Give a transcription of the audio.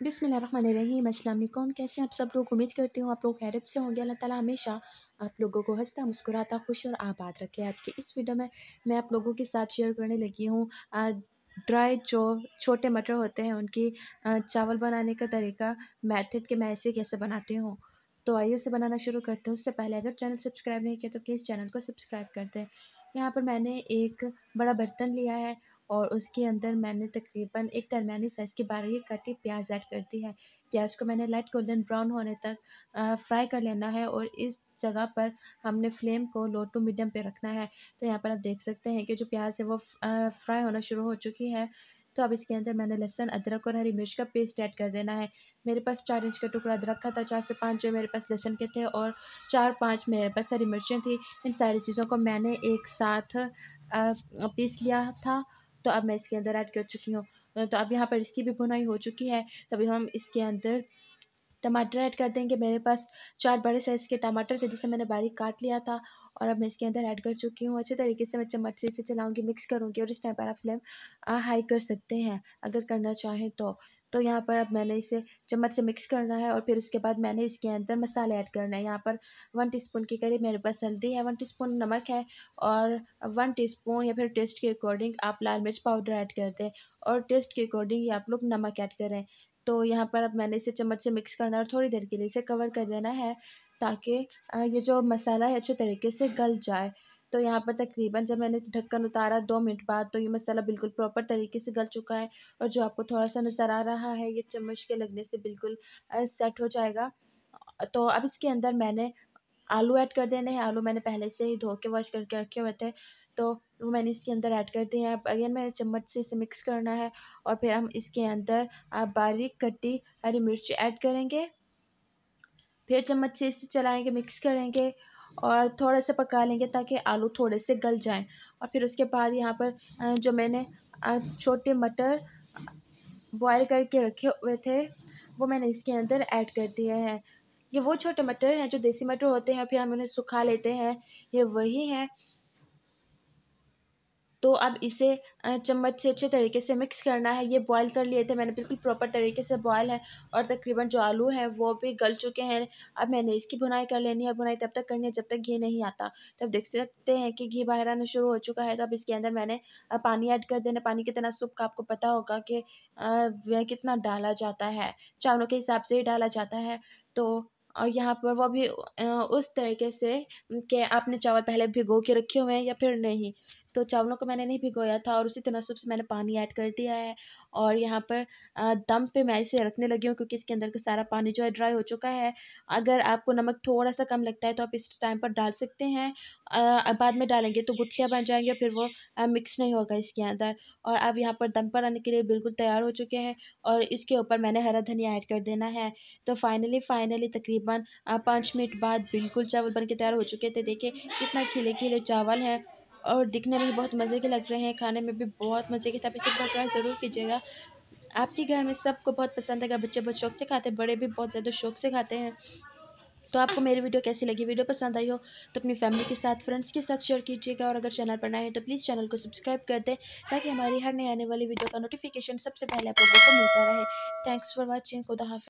बिस्मिल्लाहिर्रहमानिर्रहीम। अस्सलाम वालेकुम। कैसे हैं आप सब लोग? उम्मीद करती हूँ आप लोग खैरियत से होंगे। अल्लाह ताला हमेशा आप लोगों को हंसता मुस्कुराता खुश और आबाद रखे। आज की इस वीडियो में मैं आप लोगों के साथ शेयर करने लगी हूँ ड्राई जो छोटे मटर होते हैं उनकी चावल बनाने का तरीका, मेथड कि मैं ऐसे कैसे बनाती हूँ। तो आइए इसे बनाना शुरू करते हैं। उससे पहले अगर चैनल सब्सक्राइब नहीं किया तो प्लीज़ चैनल को सब्सक्राइब कर दें। यहाँ पर मैंने एक बड़ा बर्तन लिया है और उसके अंदर मैंने तकरीबन एक दरमियानी साइज़ की बारीक कटी प्याज ऐड कर दी है। प्याज को मैंने लाइट गोल्डन ब्राउन होने तक फ्राई कर लेना है और इस जगह पर हमने फ्लेम को लो टू मीडियम पे रखना है। तो यहाँ पर आप देख सकते हैं कि जो प्याज है वो फ्राई होना शुरू हो चुकी है। तो अब इसके अंदर मैंने लहसुन, अदरक और हरी मिर्च का पेस्ट ऐड कर देना है। मेरे पास 4 इंच का टुकड़ा अदरक का था, 4 से 5 जो मेरे पास लहसुन के थे और 4-5 मेरे पास हरी मिर्चें थी। इन सारी चीज़ों को मैंने एक साथ पीस लिया था। तो अब मैं इसके अंदर ऐड कर चुकी हूँ। तो अब यहाँ पर इसकी भी भुनाई हो चुकी है। तभी हम इसके अंदर टमाटर ऐड कर देंगे। मेरे पास 4 बड़े साइज़ के टमाटर थे जिसे मैंने बारीक काट लिया था और अब मैं इसके अंदर ऐड कर चुकी हूँ। अच्छे तरीके से मैं चम्मच से इसे चलाऊँगी, मिक्स करूँगी और इस टाइम पर आप फ्लेम हाई कर सकते हैं अगर करना चाहें तो। तो यहाँ पर अब मैंने इसे चम्मच से मिक्स करना है और फिर उसके बाद मैंने इसके अंदर मसाले ऐड करने हैं। यहाँ पर 1 टीस्पून के करीब मेरे पास हल्दी है, 1 टीस्पून नमक है और 1 टीस्पून या फिर टेस्ट के अकॉर्डिंग आप लाल मिर्च पाउडर ऐड कर दें और टेस्ट के अकॉर्डिंग ही आप लोग नमक ऐड करें। तो यहाँ पर अब मैंने इसे चम्मच से मिक्स करना है और थोड़ी देर के लिए इसे कवर कर देना है ताकि ये जो मसाला है अच्छे तरीके से गल जाए। तो यहाँ पर तकरीबन जब मैंने इसे ढक्कन उतारा 2 मिनट बाद तो ये मसाला बिल्कुल प्रॉपर तरीके से गल चुका है और जो आपको थोड़ा-सा नज़र आ रहा है ये चम्मच के लगने से बिल्कुल सेट हो जाएगा। तो अब इसके अंदर मैंने आलू ऐड कर देने हैं। आलू मैंने पहले से ही धो के वॉश करके रखे हुए थे, तो वो मैंने इसके अंदर ऐड कर दिए हैं। अब अगेन मैंने चम्मच से इसे मिक्स करना है और फिर हम इसके अंदर बारीक कटी हरी मिर्च ऐड करेंगे। फिर चम्मच से इसे चलाएँगे, मिक्स करेंगे और थोड़ा-सा पका लेंगे ताकि आलू थोड़े से गल जाएँ और फिर उसके बाद यहाँ पर जो मैंने छोटे मटर बॉयल करके रखे हुए थे, वो मैंने इसके अंदर ऐड कर दिए हैं। ये वो छोटे मटर हैं जो देसी मटर होते हैं, फिर हम उन्हें सुखा लेते हैं, ये वही हैं। तो अब इसे चम्मच से अच्छे तरीके से मिक्स करना है। ये बॉयल कर लिए थे मैंने, बिल्कुल प्रॉपर तरीके से बॉयल है और तकरीबन जो आलू हैं वो भी गल चुके हैं। अब मैंने इसकी भुनाई कर लेनी है, भुनाई तब तक करनी है जब तक घी नहीं आता। तो आप देख सकते हैं कि घी बाहर आना शुरू हो चुका है, तो अब इसके अंदर मैंने पानी ऐड कर देना। पानी कितना सूप का आपको पता होगा कि वह कितना डाला जाता है, चावलों के हिसाब से ही डाला जाता है। तो यहाँ पर वो भी उस तरीके से कि आपने चावल पहले भिगो के रखे हुए हैं या फिर नहीं। तो चावलों को मैंने नहीं भिगोया था और उसी तनासुब से मैंने पानी ऐड कर दिया है और यहाँ पर दम पे मैं इसे रखने लगी हूँ क्योंकि इसके अंदर का सारा पानी जो है ड्राई हो चुका है। अगर आपको नमक थोड़ा-सा कम लगता है तो आप इस टाइम पर डाल सकते हैं। बाद में डालेंगे तो गुठलियाँ बन जाएँगी और फिर वो मिक्स नहीं होगा इसके अंदर। और अब यहाँ पर दम पर आने के लिए बिल्कुल तैयार हो चुके हैं और इसके ऊपर मैंने हरा धनिया ऐड कर देना है। तो फाइनली तकरीबन 5 मिनट बाद बिल्कुल चावल बन के तैयार हो चुके थे। देखिए कितना खिले-खिले चावल हैं और दिखने में भी बहुत मज़े के लग रहे हैं, खाने में भी बहुत मज़े के थे। आप इसे एक बार ट्राई ज़रूर कीजिएगा। आपके घर में सबको बहुत पसंद आएगा, बच्चे बहुत शौक से खाते हैं, बड़े भी बहुत ज़्यादा शौक से खाते हैं। तो आपको मेरी वीडियो कैसी लगी? वीडियो पसंद आई हो तो अपनी फैमिली के साथ, फ्रेंड्स के साथ शेयर कीजिएगा और अगर चैनल पर नए हैं तो प्लीज़ चैनल को सब्सक्राइब कर दें ताकि हमारी हर नई आने वाली वीडियो का नोटिफ़िकेशन सबसे पहले आप लोगों को मिलता रहे। Thanks for watching. खुदा हाफ़िज़।